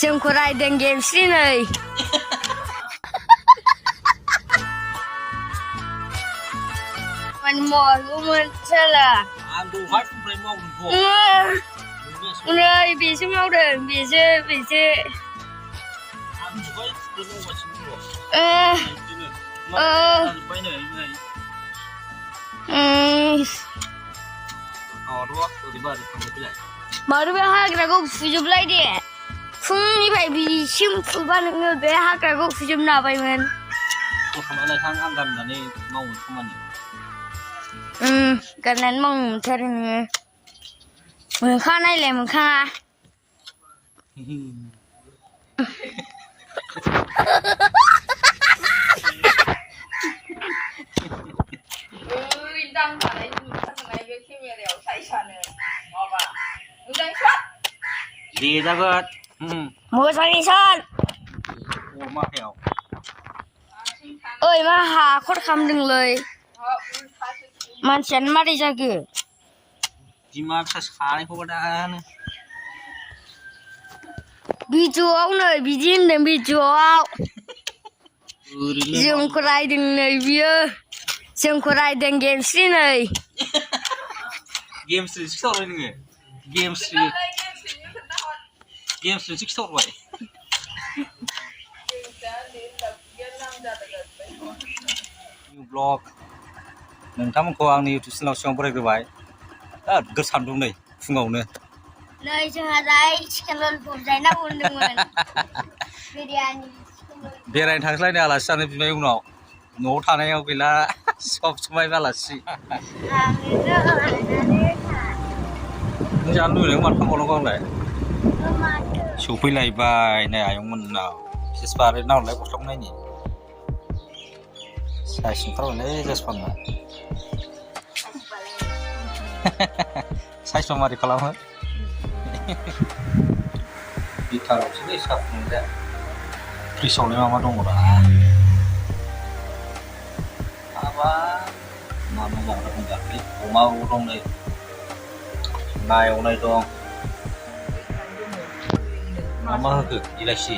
जोंखौ रायदों गेमस्रि नैมันหมดกูมันเชื่อละनै बेसो मावदों बेसो मानोबा हाग्राखौ फुजोबलाय दे फुंनिफ्राय बिसिम फुबा नोङो बे हाग्राखौ फुजोबनो हाबायमोन गारनानै मावनो मोनथारो नोङो मोखाङा नायलाय मोखाङाดีจังก็मोजाङै सान โอ้มาแถว เอ้ยมาหาโคตรคำดึงเลยमानसियानो मारै जाखो จิมาพิษขาในพวกนั้น भिडिअ'आव नै बिदि होनदों भिडिअ'आव जोंखौ रायदों नै बियो जोंखौ रायदों गेमस्रि नै गेमस्रि खिथाहरबाय नोङो गेमस्रि खिथाहरबाय निउ ब्लग नोंथांमोनखौ आंनि इउटुब चेनेलाव सिगां बरायग्रोबाय गोर सान्दुं नै फुङावनो नै जोंहा दाय चिकेन ललिपप जाहैना बुंदोंमोन बिरियानि बेरायनो थांस्लायनो आलासि जानो बिनाय उनाव न'आव थानायाव गैला सब समायबो आलासि नों जानो लुबैनायखौ माथो खालामबावनांगौ आंलाय सफैलायबाय नै आयंमोननाव बिसेस बारै नाहरलाय गस्लाखौ नायनि साइस ओंखारबायलै जेसफानना साइसआ मारै खालामो गिटारावसोलै साहा फुदुंग्राया फ्रिजआवलाय मा दङरा हाबाब मा जाग्रा दंजाखै अमाबो दं नै ना एवनाय दं मा होखो इलाइसि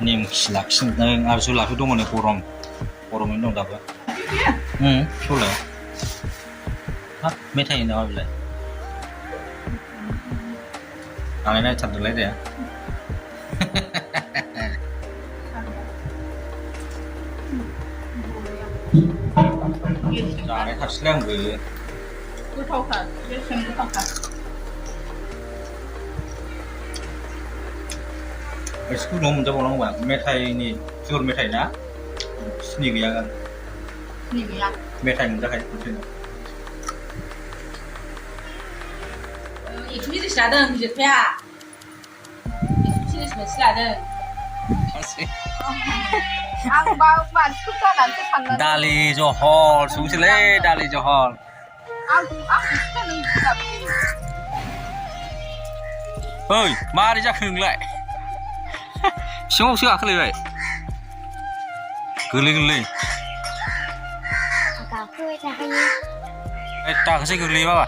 नेमखि लाखिदों आरो जुलाफि दङ नै गरमैनो दं दाबो सलाय हाब मेथाइ नामा बेलाय आंलाय नायथारदोंलाय दे जानाय थारसैलाय आंबो गोथावथार बेसेन गोथावथार एसे गुदुं मोनजाबावनांगौबा मेथाइनि पियर मेथाइ ना सिनि गैया मेथाइ मोनजाखायो एकस' जिनिस लादों गिदिरफाया 100 जिनिस मोनसे लादों आं मानसिखौ जानानैसो साननानै दालि जहल संसैलै दालि जहल ओइ मारै जाखो नोंलाय सिङावसो गाखोलायबाय गोलैगोनलै गाखोबाय थाखायो दाखोसै गोग्लैयो बाबा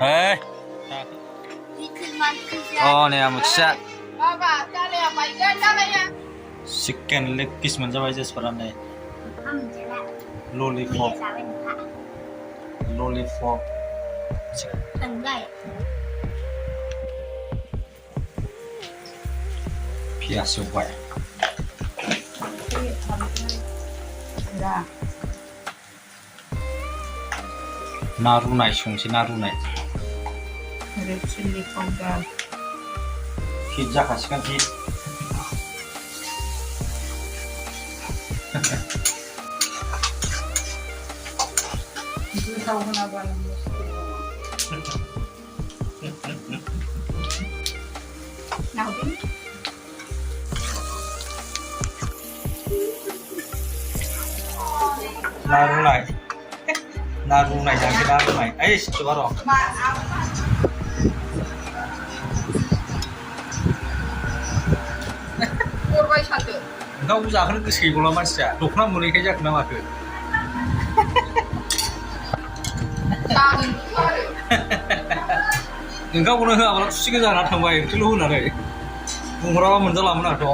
Hei. Oh, nih amuksya. Baba, जालाया बायगोन जालाया Chicken leg piece मोनजाबाय जेसफोरा नै lollipop पियास एवबाय ना रुनाय संसै ना रुनाय रेड चिल्ली पाउडार हिट जाखासिगोन हिट गोथाव होनाबानो ना रुनाय जाखै ना रुनाय ओइ सिथुबा र' गरबाय सानदो ओंखामखौ जाहोनो गोसो गैबावला मानसिया दख'ना मोनैखाय जाखो ना माखो 나는 नोंगावखौनो होआब्ला खुसिगोन जाना थांबाय ओंख्रिल' होनानै बुंहराबा मोनजालामोन आंथ'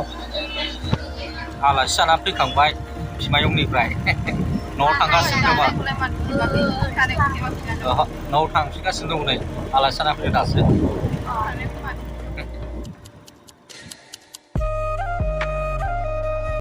आलासि जाना फैखांबाय बिमायंनिफ्राय न'आव थांगासिनो दं न'आव थांफिनगासिनो दं नै आलासि जाना फैदों दासो